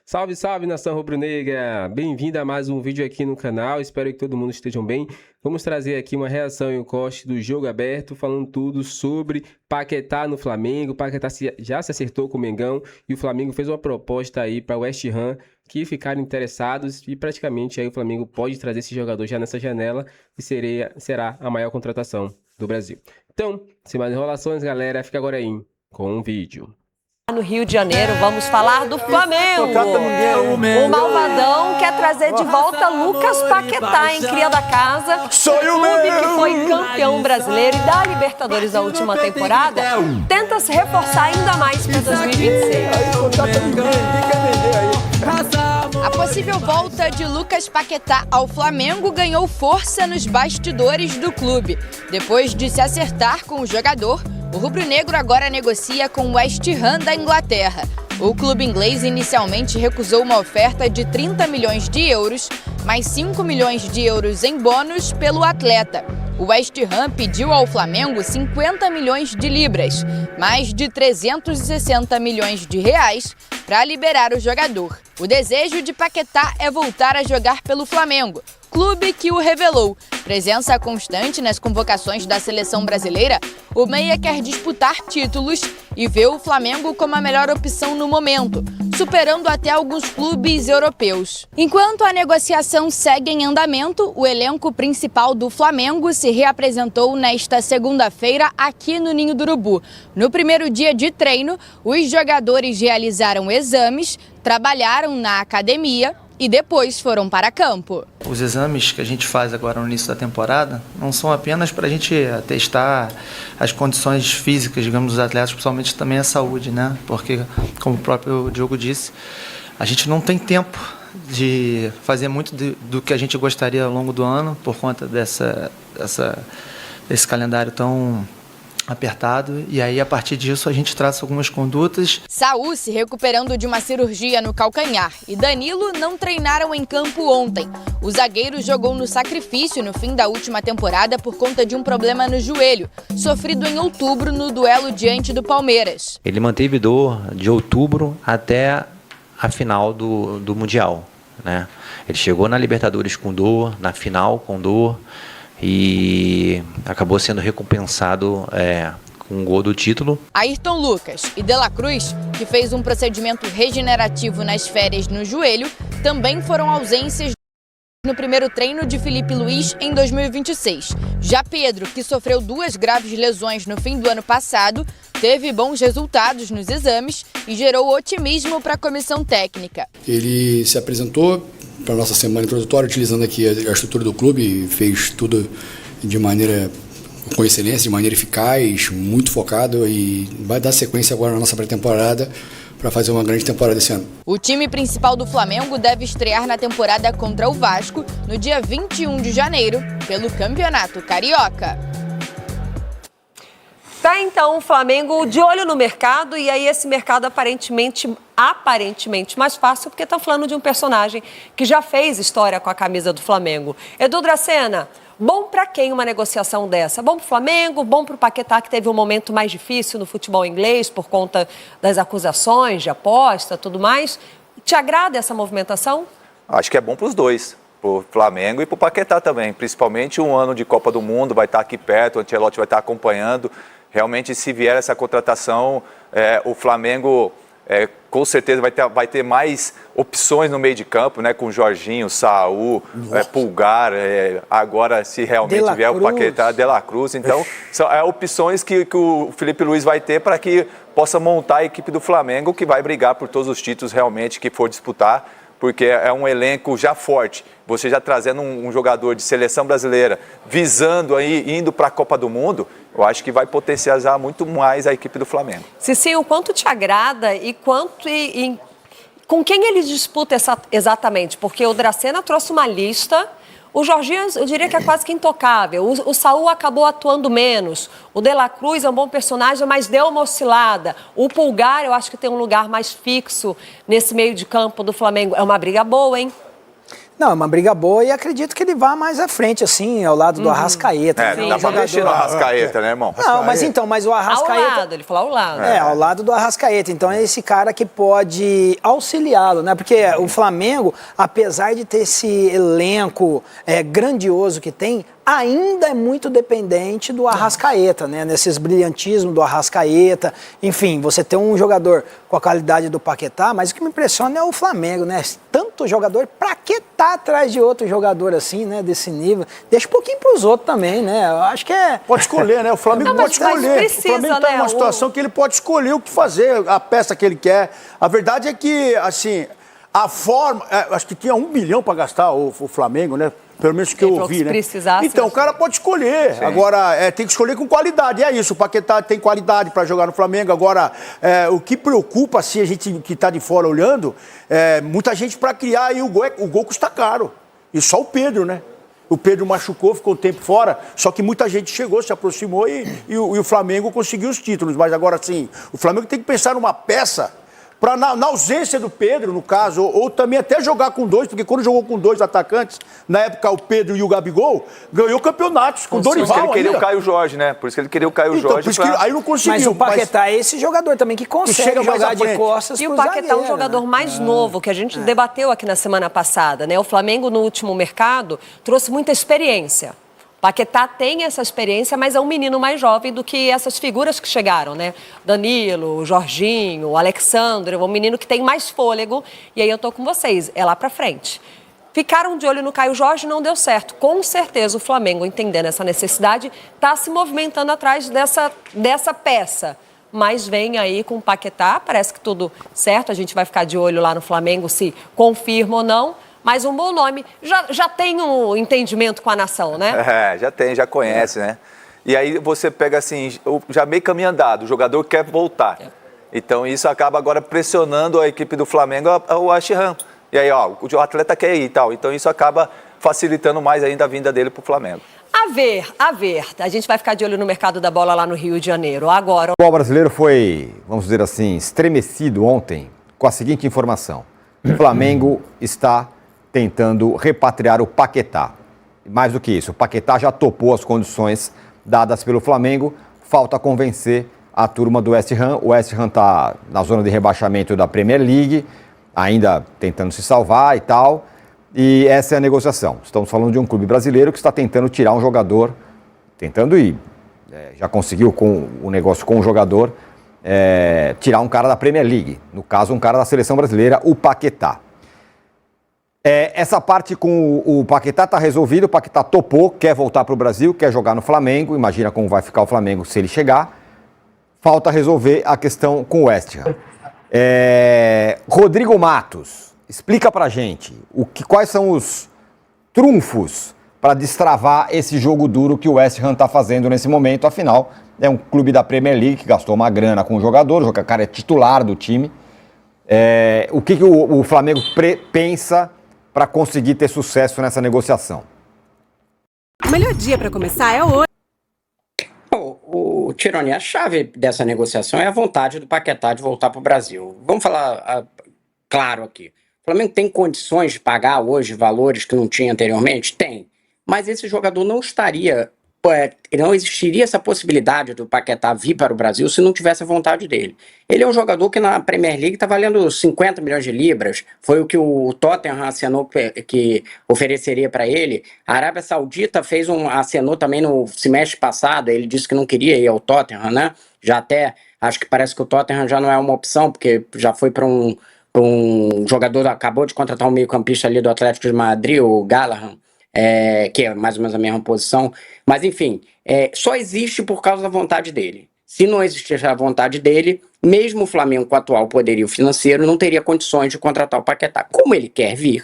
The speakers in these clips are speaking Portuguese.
Salve, salve, nação rubro-negra! Bem-vindo a mais um vídeo aqui no canal, espero que todo mundo estejam bem. Vamos trazer aqui uma reação e um corte do jogo aberto, falando tudo sobre Paquetá no Flamengo. Paquetá já se acertou com o Mengão e o Flamengo fez uma proposta aí para o West Ham que ficaram interessados e praticamente aí o Flamengo pode trazer esse jogador já nessa janela e será a maior contratação do Brasil. Então, sem mais enrolações, galera, fica agora aí com o vídeo. No Rio de Janeiro, vamos falar do Flamengo. O Malvadão quer trazer de volta Lucas Paquetá, cria da casa. O clube que foi campeão brasileiro e da Libertadores na última temporada tenta se reforçar ainda mais para 2026. A possível volta de Lucas Paquetá ao Flamengo ganhou força nos bastidores do clube. Depois de se acertar com o jogador, o rubro-negro agora negocia com o West Ham da Inglaterra. O clube inglês inicialmente recusou uma oferta de 30 milhões de euros, mais 5 milhões de euros em bônus pelo atleta. O West Ham pediu ao Flamengo 50 milhões de libras, mais de 360 milhões de reais, para liberar o jogador. O desejo de Paquetá é voltar a jogar pelo Flamengo, clube que o revelou. Presença constante nas convocações da seleção brasileira, o meia quer disputar títulos e vê o Flamengo como a melhor opção no momento, superando até alguns clubes europeus. Enquanto a negociação segue em andamento, o elenco principal do Flamengo se reapresentou nesta segunda-feira aqui no Ninho do Urubu. No primeiro dia de treino, os jogadores realizaram exames, trabalharam na academia e depois foram para campo. Os exames que a gente faz agora no início da temporada não são apenas para a gente testar as condições físicas, digamos, dos atletas, principalmente também a saúde, né? Porque, como o próprio Diogo disse, a gente não tem tempo de fazer muito do que a gente gostaria ao longo do ano por conta desse calendário tão apertado, e aí a partir disso a gente traça algumas condutas. Saúl se recuperando de uma cirurgia no calcanhar e Danilo não treinaram em campo ontem. O zagueiro jogou no sacrifício no fim da última temporada por conta de um problema no joelho, sofrido em outubro no duelo diante do Palmeiras. Ele manteve dor de outubro até a final do Mundial, né? Ele chegou na Libertadores com dor, na final com dor, e acabou sendo recompensado com um gol do título. Ayrton Lucas e De La Cruz, que fez um procedimento regenerativo nas férias no joelho, também foram ausências no primeiro treino de Filipe Luís em 2026. Já Pedro, que sofreu 2 graves lesões no fim do ano passado, teve bons resultados nos exames e gerou otimismo para a comissão técnica. Ele se apresentou para a nossa semana introdutória, utilizando aqui a estrutura do clube, fez tudo com excelência, de maneira eficaz, muito focado, e vai dar sequência agora na nossa pré-temporada para fazer uma grande temporada esse ano. O time principal do Flamengo deve estrear na temporada contra o Vasco no dia 21 de janeiro, pelo Campeonato Carioca. Tá, então, o Flamengo de olho no mercado, e aí esse mercado aparentemente mais fácil, porque tá falando de um personagem que já fez história com a camisa do Flamengo. Edu Dracena, bom para quem uma negociação dessa? Bom pro Flamengo, bom pro Paquetá, que teve um momento mais difícil no futebol inglês por conta das acusações de aposta, tudo mais. Te agrada essa movimentação? Acho que é bom para os dois, para o Flamengo e para o Paquetá também. Principalmente um ano de Copa do Mundo, vai estar aqui perto, o Ancelotti vai estar acompanhando. Realmente, se vier essa contratação, o Flamengo com certeza vai ter mais opções no meio de campo, né? Com Jorginho, Saúl, Pulgar, agora se realmente vier o Paquetá, De La Cruz. Então, são opções que o Filipe Luís vai ter para que possa montar a equipe do Flamengo, que vai brigar por todos os títulos realmente que for disputar, porque é um elenco já forte. Você já trazendo um jogador de seleção brasileira, visando aí, indo para a Copa do Mundo, eu acho que vai potencializar muito mais a equipe do Flamengo. Cicinho, o quanto te agrada e com quem ele disputa exatamente? Porque o Dracena trouxe uma lista, o Jorginho eu diria que é quase que intocável, o Saúl acabou atuando menos, o De La Cruz é um bom personagem, mas deu uma oscilada, o Pulgar eu acho que tem um lugar mais fixo nesse meio de campo do Flamengo. É uma briga boa, hein? Não, é uma briga boa e acredito que ele vá mais à frente, assim, ao lado do Arrascaeta. Dá pra mexer no Arrascaeta, né, irmão? Não, mas o Arrascaeta... Ao lado, ele falou ao lado. Ao lado do Arrascaeta. Então é esse cara que pode auxiliá-lo, né? Porque o Flamengo, apesar de ter esse elenco grandioso que tem, ainda é muito dependente do Arrascaeta, né? Nesses brilhantismos do Arrascaeta. Enfim, você tem um jogador com a qualidade do Paquetá, mas o que me impressiona é o Flamengo, né? Tanto jogador, pra que tá atrás de outro jogador assim, né? Desse nível. Deixa um pouquinho pros outros também, né? Eu acho que é... Pode escolher, né? O Flamengo pode escolher. Precisa, o Flamengo tá numa situação que ele pode escolher o que fazer, a peça que ele quer. A verdade é que, assim, a forma... acho que tinha 1 bilhão para gastar o Flamengo, né? Pelo menos que eu ouvi, né? Então, o cara pode escolher. Sim. Agora, tem que escolher com qualidade. É isso, o Paquetá tem qualidade para jogar no Flamengo. Agora, o que preocupa, assim, a gente que está de fora olhando, muita gente para criar, e o gol custa caro. E só o Pedro, né? O Pedro machucou, ficou um tempo fora, só que muita gente chegou, se aproximou e o Flamengo conseguiu os títulos. Mas agora, sim, o Flamengo tem que pensar numa peça para na ausência do Pedro, no caso, ou também até jogar com 2, porque quando jogou com 2 atacantes, na época o Pedro e o Gabigol, ganhou campeonatos com Dorival. Por isso que ele queria o Caio Jorge, né? Por isso que ele queria o Caio Jorge. Aí não conseguiu. Mas o Paquetá é esse jogador também que consegue jogar de costas. E o Paquetá é um jogador mais novo, que a gente debateu aqui na semana passada, né? O Flamengo, no último mercado, trouxe muita experiência. Paquetá tem essa experiência, mas é um menino mais jovem do que essas figuras que chegaram, né? Danilo, Jorginho, Alexandre, um menino que tem mais fôlego. E aí eu tô com vocês, é lá pra frente. Ficaram de olho no Caio Jorge, não deu certo. Com certeza o Flamengo, entendendo essa necessidade, tá se movimentando atrás dessa peça. Mas vem aí com o Paquetá, parece que tudo certo. A gente vai ficar de olho lá no Flamengo se confirma ou não. Mas um bom nome, já tem um entendimento com a nação, né? Já conhece, né? E aí você pega assim, já meio caminho andado, o jogador quer voltar. Então isso acaba agora pressionando a equipe do Flamengo, o Ashram. E aí, o atleta quer ir e tal. Então isso acaba facilitando mais ainda a vinda dele pro Flamengo. A ver. A gente vai ficar de olho no mercado da bola lá no Rio de Janeiro. Agora... O futebol brasileiro foi, vamos dizer assim, estremecido ontem com a seguinte informação. O Flamengo está tentando repatriar o Paquetá. Mais do que isso, o Paquetá já topou as condições dadas pelo Flamengo, falta convencer a turma do West Ham. O West Ham está na zona de rebaixamento da Premier League, ainda tentando se salvar e tal, e essa é a negociação. Estamos falando de um clube brasileiro que está tentando tirar um jogador, já conseguiu com o negócio com o jogador, tirar um cara da Premier League, no caso um cara da seleção brasileira, o Paquetá. Essa parte com o Paquetá está resolvida, o Paquetá topou, quer voltar para o Brasil, quer jogar no Flamengo, imagina como vai ficar o Flamengo se ele chegar. Falta resolver a questão com o West Ham. Rodrigo Matos, explica pra gente quais são os trunfos para destravar esse jogo duro que o West Ham está fazendo nesse momento. Afinal, é um clube da Premier League que gastou uma grana com o jogador, o cara é titular do time. O que o Flamengo pensa para conseguir ter sucesso nessa negociação? O melhor dia para começar é hoje. O Tironi, a chave dessa negociação é a vontade do Paquetá de voltar para o Brasil. Vamos falar claro aqui. O Flamengo tem condições de pagar hoje valores que não tinha anteriormente? Tem. Mas esse jogador não estaria... não existiria essa possibilidade do Paquetá vir para o Brasil se não tivesse a vontade dele. Ele é um jogador que na Premier League está valendo 50 milhões de libras, foi o que o Tottenham assinou que ofereceria para ele. A Arábia Saudita assinou também no semestre passado, ele disse que não queria ir ao Tottenham, né? Já até, acho que parece que o Tottenham já não é uma opção, porque já foi para um jogador, acabou de contratar um meio-campista ali do Atlético de Madrid, o Gallagher, que é mais ou menos a mesma posição, mas enfim, só existe por causa da vontade dele. Se não existisse a vontade dele, mesmo o Flamengo com o atual poderio financeiro não teria condições de contratar o Paquetá. Como ele quer vir,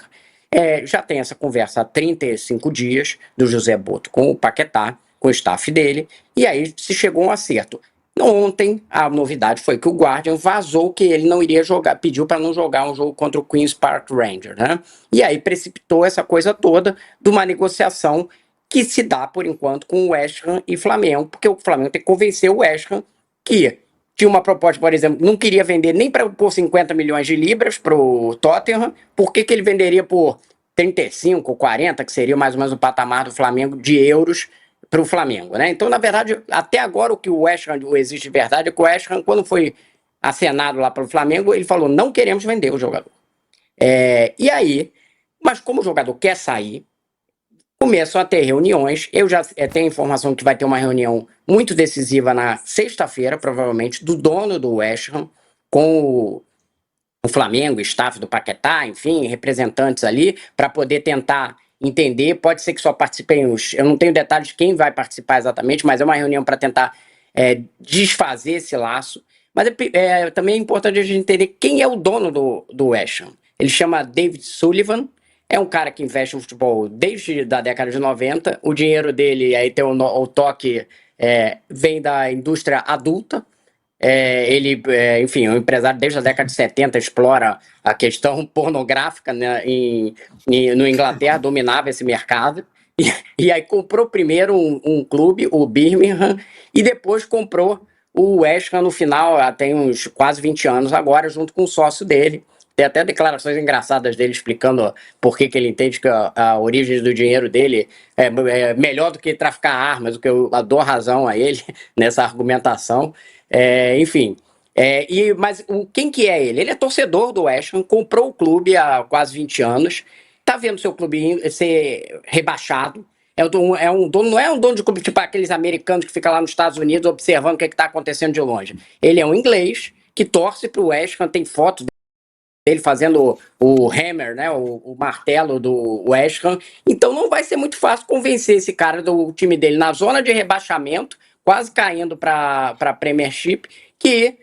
já tem essa conversa há 35 dias do José Boto com o Paquetá, com o staff dele, e aí se chegou a um acerto. Ontem, a novidade foi que o Guardian vazou que ele não iria jogar, pediu para não jogar um jogo contra o Queen's Park Rangers, né? E aí precipitou essa coisa toda de uma negociação que se dá, por enquanto, com o West Ham e Flamengo, porque o Flamengo tem que convencer o West Ham que tinha uma proposta, por exemplo, não queria vender nem por 50 milhões de libras para o Tottenham, por que ele venderia por 35 ou 40, que seria mais ou menos o patamar do Flamengo, de euros para o Flamengo, né? Então, na verdade, até agora o que o West Ham existe de verdade é que o West Ham, quando foi acenado lá para o Flamengo, ele falou, não queremos vender o jogador. E aí, mas como o jogador quer sair, começam a ter reuniões. Eu já tenho informação que vai ter uma reunião muito decisiva na sexta-feira, provavelmente, do dono do West Ham, com o Flamengo, staff do Paquetá, enfim, representantes ali, para poder tentar entender. Pode ser que só participem eu não tenho detalhes de quem vai participar exatamente, mas é uma reunião para tentar desfazer esse laço. Mas também é importante a gente entender quem é o dono do West Ham. Ele chama David Sullivan. É um cara que investe no futebol desde a década de 90. O dinheiro dele, aí tem o toque, vem da indústria adulta. Ele, enfim, é um empresário desde a década de 70, explora a questão pornográfica, né, no Inglaterra, dominava esse mercado. E aí comprou primeiro um clube, o Birmingham, e depois comprou o West Ham no final, tem uns quase 20 anos agora, junto com o sócio dele. Tem até declarações engraçadas dele explicando por que ele entende que a origem do dinheiro dele é melhor do que traficar armas, o que eu dou razão a ele nessa argumentação. Enfim, mas quem que é ele? Ele é torcedor do West Ham, comprou o clube há quase 20 anos, está vendo seu clube ser rebaixado. Não é um dono de clube tipo aqueles americanos que ficam lá nos Estados Unidos observando o que está acontecendo de longe. Ele é um inglês que torce para o West Ham, tem fotos dele fazendo o hammer, né, o martelo do West Ham. Então não vai ser muito fácil convencer esse cara do time dele na zona de rebaixamento, quase caindo para a Premiership, que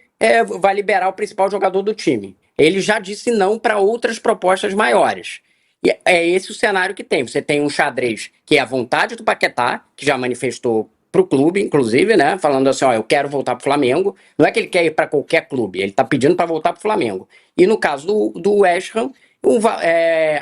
vai liberar o principal jogador do time. Ele já disse não para outras propostas maiores. E é esse o cenário que tem. Você tem um xadrez que é a vontade do Paquetá, que já manifestou para o clube, inclusive, né, falando assim, eu quero voltar para o Flamengo. Não é que ele quer ir para qualquer clube, ele está pedindo para voltar para o Flamengo. E no caso do West Ham,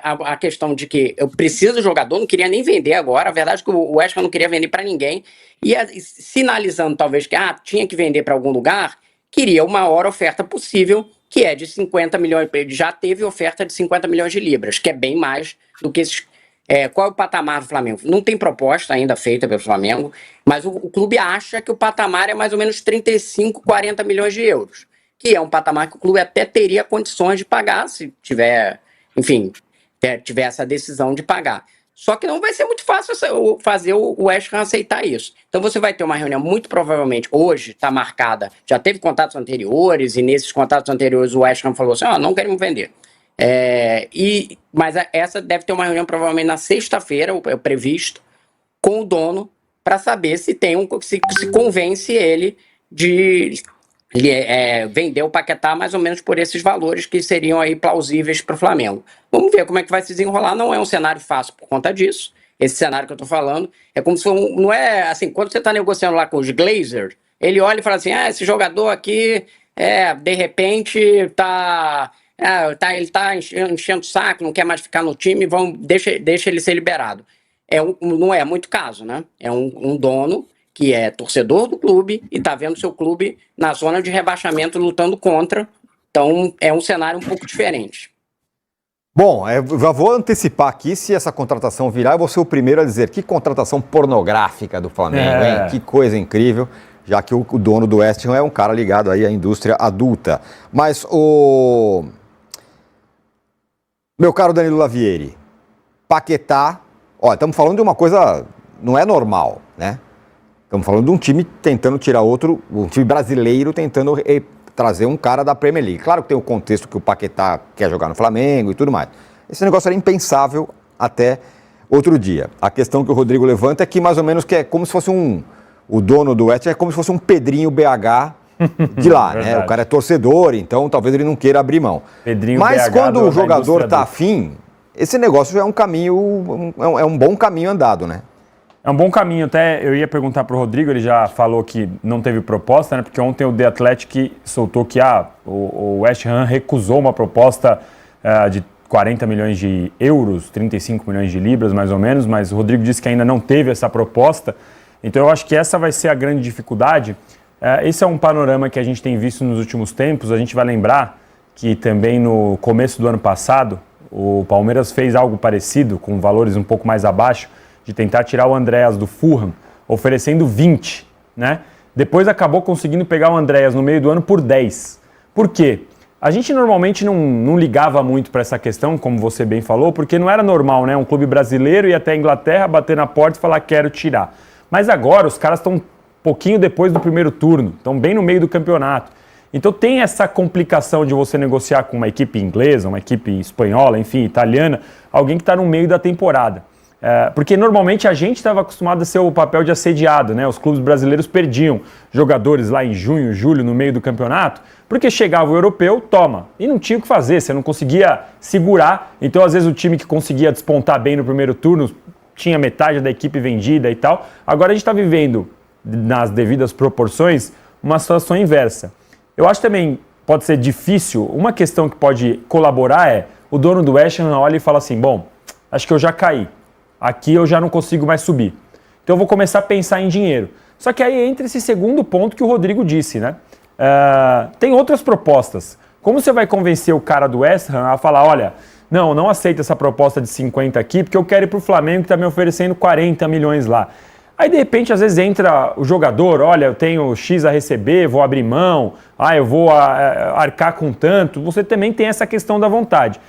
a questão de que eu preciso do jogador, não queria nem vender agora. A verdade é que o West Ham não queria vender para ninguém. E sinalizando talvez que tinha que vender para algum lugar, queria a maior oferta possível, que é de 50 milhões. Ele já teve oferta de 50 milhões de libras, que é bem mais do que esses. Qual é o patamar do Flamengo? Não tem proposta ainda feita pelo Flamengo, mas o clube acha que o patamar é mais ou menos 35, 40 milhões de euros, que é um patamar que o clube até teria condições de pagar, se tiver, enfim, tiver essa decisão de pagar. Só que não vai ser muito fácil fazer o West Ham aceitar isso. Então você vai ter uma reunião, muito provavelmente, hoje está marcada, já teve contatos anteriores, e nesses contatos anteriores o West Ham falou assim, não queremos vender. Mas essa deve ter uma reunião provavelmente na sexta-feira, é previsto, com o dono, para saber se convence ele de vender o Paquetá mais ou menos por esses valores que seriam aí plausíveis para o Flamengo. Vamos ver como é que vai se desenrolar. Não é um cenário fácil por conta disso. Esse cenário que eu estou falando é como se não é assim, quando você está negociando lá com os Glazers, ele olha e fala assim, esse jogador aqui, de repente, ele tá enchendo o saco, não quer mais ficar no time, deixa ele ser liberado. Não é muito caso, né? É um dono que é torcedor do clube e está vendo seu clube na zona de rebaixamento lutando contra. Então, é um cenário um pouco diferente. Bom, eu já vou antecipar aqui, se essa contratação virar, eu vou ser o primeiro a dizer que contratação pornográfica do Flamengo, hein? Que coisa incrível, já que o dono do West Ham é um cara ligado aí à indústria adulta. Mas meu caro Danilo Lavieri, Paquetá, estamos falando de uma coisa, não é normal, né? Estamos falando de um time tentando tirar um time brasileiro tentando trazer um cara da Premier League. Claro que tem o contexto que o Paquetá quer jogar no Flamengo e tudo mais. Esse negócio era impensável até outro dia. A questão que o Rodrigo levanta é que mais ou menos que é como se fosse o dono do West é como se fosse um Pedrinho BH de lá, né? O cara é torcedor, então talvez ele não queira abrir mão. Mas quando o jogador está afim, esse negócio já é um caminho, é um bom caminho andado, né? É um bom caminho, até eu ia perguntar para o Rodrigo, ele já falou que não teve proposta, né? Porque ontem o The Athletic soltou que o West Ham recusou uma proposta de 40 milhões de euros, 35 milhões de libras mais ou menos, mas o Rodrigo disse que ainda não teve essa proposta, então eu acho que essa vai ser a grande dificuldade. Esse é um panorama que a gente tem visto nos últimos tempos. A gente vai lembrar que também no começo do ano passado, o Palmeiras fez algo parecido, com valores um pouco mais abaixo, de tentar tirar o Andréas do Fulham, oferecendo 20, né? Depois acabou conseguindo pegar o Andréas no meio do ano por 10. Por quê? A gente normalmente não ligava muito para essa questão, como você bem falou, porque não era normal, né? Um clube brasileiro ir até a Inglaterra, bater na porta e falar quero tirar. Mas agora os caras estão um pouquinho depois do primeiro turno, estão bem no meio do campeonato. Então tem essa complicação de você negociar com uma equipe inglesa, uma equipe espanhola, enfim, italiana, alguém que está no meio da temporada. Porque normalmente a gente estava acostumado a ser o papel de assediado, né? Os clubes brasileiros perdiam jogadores lá em junho, julho, no meio do campeonato, porque chegava o europeu, toma. E não tinha o que fazer, você não conseguia segurar. Então, às vezes, o time que conseguia despontar bem no primeiro turno tinha metade da equipe vendida e tal. Agora a gente está vivendo, nas devidas proporções, uma situação inversa. Eu acho também, pode ser difícil, uma questão que pode colaborar é o dono do West Ham olha e fala assim, bom, acho que eu já caí. Aqui eu já não consigo mais subir. Então eu vou começar a pensar em dinheiro. Só que aí entra esse segundo ponto que o Rodrigo disse, né? Tem outras propostas. Como você vai convencer o cara do West Ham a falar, olha, não aceita essa proposta de 50 aqui, porque eu quero ir para o Flamengo que está me oferecendo 40 milhões lá. Aí de repente às vezes entra o jogador, olha, eu tenho X a receber, vou abrir mão, eu vou arcar com tanto. Você também tem essa questão da vontade.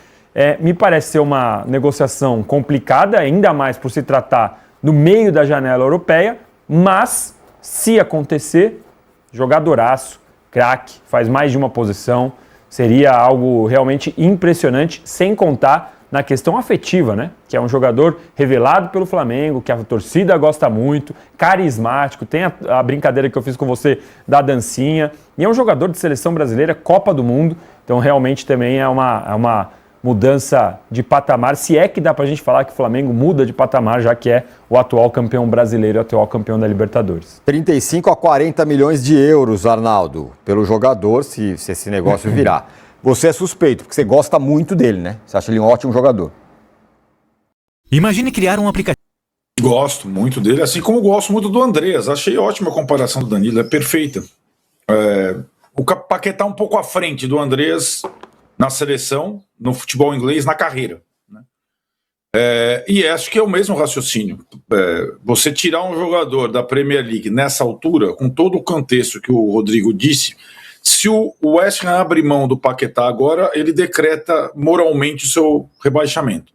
Me parece ser uma negociação complicada, ainda mais por se tratar no meio da janela europeia, mas se acontecer, jogadoraço, craque, faz mais de uma posição, seria algo realmente impressionante, sem contar na questão afetiva, né? Que é um jogador revelado pelo Flamengo, que a torcida gosta muito, carismático, tem a brincadeira que eu fiz com você da dancinha, e é um jogador de seleção brasileira, Copa do Mundo, então realmente também é uma mudança de patamar, se é que dá pra gente falar que o Flamengo muda de patamar, já que é o atual campeão brasileiro e o atual campeão da Libertadores. 35 a 40 milhões de euros, Arnaldo, pelo jogador, se esse negócio virar. Você é suspeito, porque você gosta muito dele, né? Você acha ele um ótimo jogador. Imagine criar um aplicativo. Gosto muito dele, assim como gosto muito do Andreas. Achei ótima a comparação do Danilo, é perfeita. O Paquetá um pouco à frente do Andreas na seleção, no futebol inglês, na carreira, né? E acho que é o mesmo raciocínio. Você tirar um jogador da Premier League nessa altura, com todo o contexto que o Rodrigo disse, se o West Ham abre mão do Paquetá agora, ele decreta moralmente o seu rebaixamento.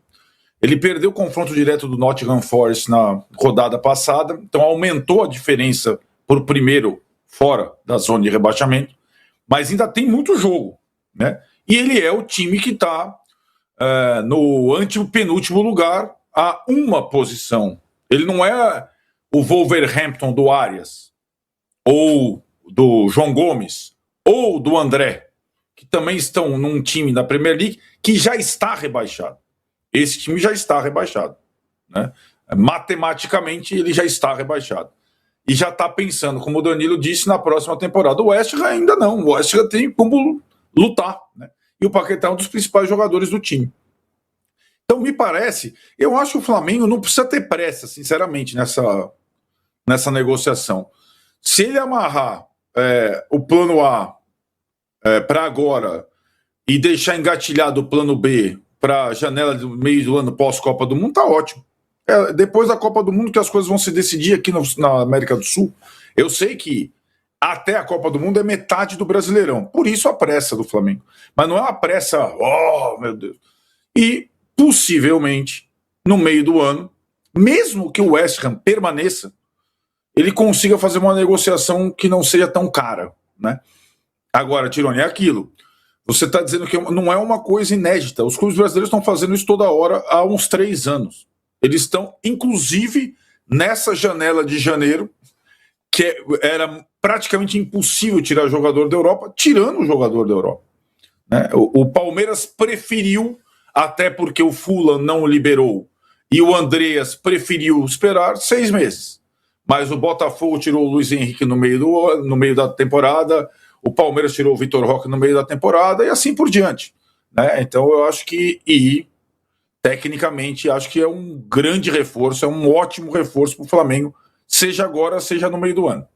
Ele perdeu o confronto direto do Nottingham Forest na rodada passada, então aumentou a diferença por primeiro fora da zona de rebaixamento, mas ainda tem muito jogo, né? E ele é o time que está no antepenúltimo lugar a uma posição. Ele não é o Wolverhampton do Arias, ou do João Gomes, ou do André, que também estão num time da Premier League que já está rebaixado. Esse time já está rebaixado, né? Matematicamente ele já está rebaixado. E já está pensando, como o Danilo disse, na próxima temporada. O West Ham ainda não. O West Ham tem como lutar, né? E o Paquetá é um dos principais jogadores do time. Então, me parece, eu acho que o Flamengo não precisa ter pressa, sinceramente, nessa negociação. Se ele amarrar o plano A para agora e deixar engatilhado o plano B para a janela do meio do ano pós-Copa do Mundo, tá ótimo. Depois da Copa do Mundo que as coisas vão se decidir aqui na América do Sul. Eu sei que até a Copa do Mundo é metade do Brasileirão. Por isso a pressa do Flamengo. Mas não é uma pressa, oh, meu Deus. E, possivelmente, no meio do ano, mesmo que o West Ham permaneça, ele consiga fazer uma negociação que não seja tão cara, né? Agora, Tironi, é aquilo. Você está dizendo que não é uma coisa inédita. Os clubes brasileiros estão fazendo isso toda hora há uns 3 anos. Eles estão, inclusive, nessa janela de janeiro, que era praticamente impossível tirar jogador da Europa, tirando o jogador da Europa, né? O Palmeiras preferiu, até porque o Fulham não liberou, e o Andreas preferiu esperar 6 meses. Mas o Botafogo tirou o Luiz Henrique no meio da temporada, o Palmeiras tirou o Vitor Roque no meio da temporada, e assim por diante, né? Então eu acho que, tecnicamente, acho que é um grande reforço, é um ótimo reforço para o Flamengo, seja agora, seja no meio do ano.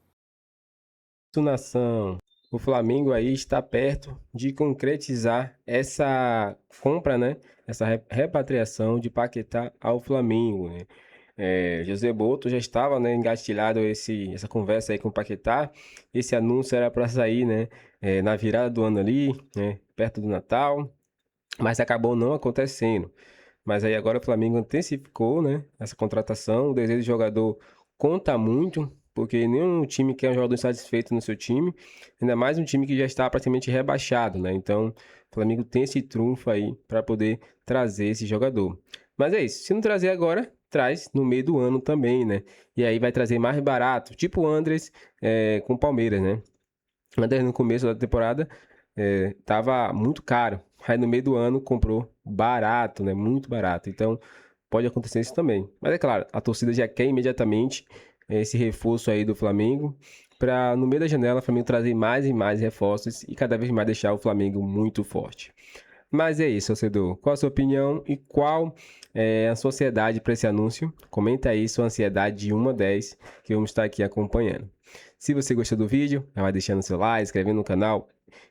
Nação. o Flamengo aí está perto de concretizar essa compra, né? Essa repatriação de Paquetá ao Flamengo, né? José Boto já estava, né, engatilhado essa conversa aí com o Paquetá. Esse anúncio era para sair, né, na virada do ano ali, né, perto do Natal, mas acabou não acontecendo. Mas aí agora o Flamengo intensificou, né, essa contratação. O desejo do jogador conta muito, porque nenhum time quer um jogador insatisfeito no seu time, ainda mais um time que já está praticamente rebaixado, né? Então, o Flamengo tem esse trunfo aí para poder trazer esse jogador. Mas é isso, se não trazer agora, traz no meio do ano também, né? E aí vai trazer mais barato, tipo o Andrés com o Palmeiras, né? O Andrés no começo da temporada tava muito caro, aí no meio do ano comprou barato, né? Muito barato, então pode acontecer isso também. Mas é claro, a torcida já quer imediatamente esse reforço aí do Flamengo, para no meio da janela o Flamengo trazer mais e mais reforços e cada vez mais deixar o Flamengo muito forte. Mas é isso, torcedor. Qual a sua opinião e qual é a sua ansiedade para esse anúncio? Comenta aí sua ansiedade de 1 a 10, que vamos estar aqui acompanhando. Se você gostou do vídeo, vai deixando seu like, inscrevendo no canal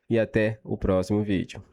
e até o próximo vídeo.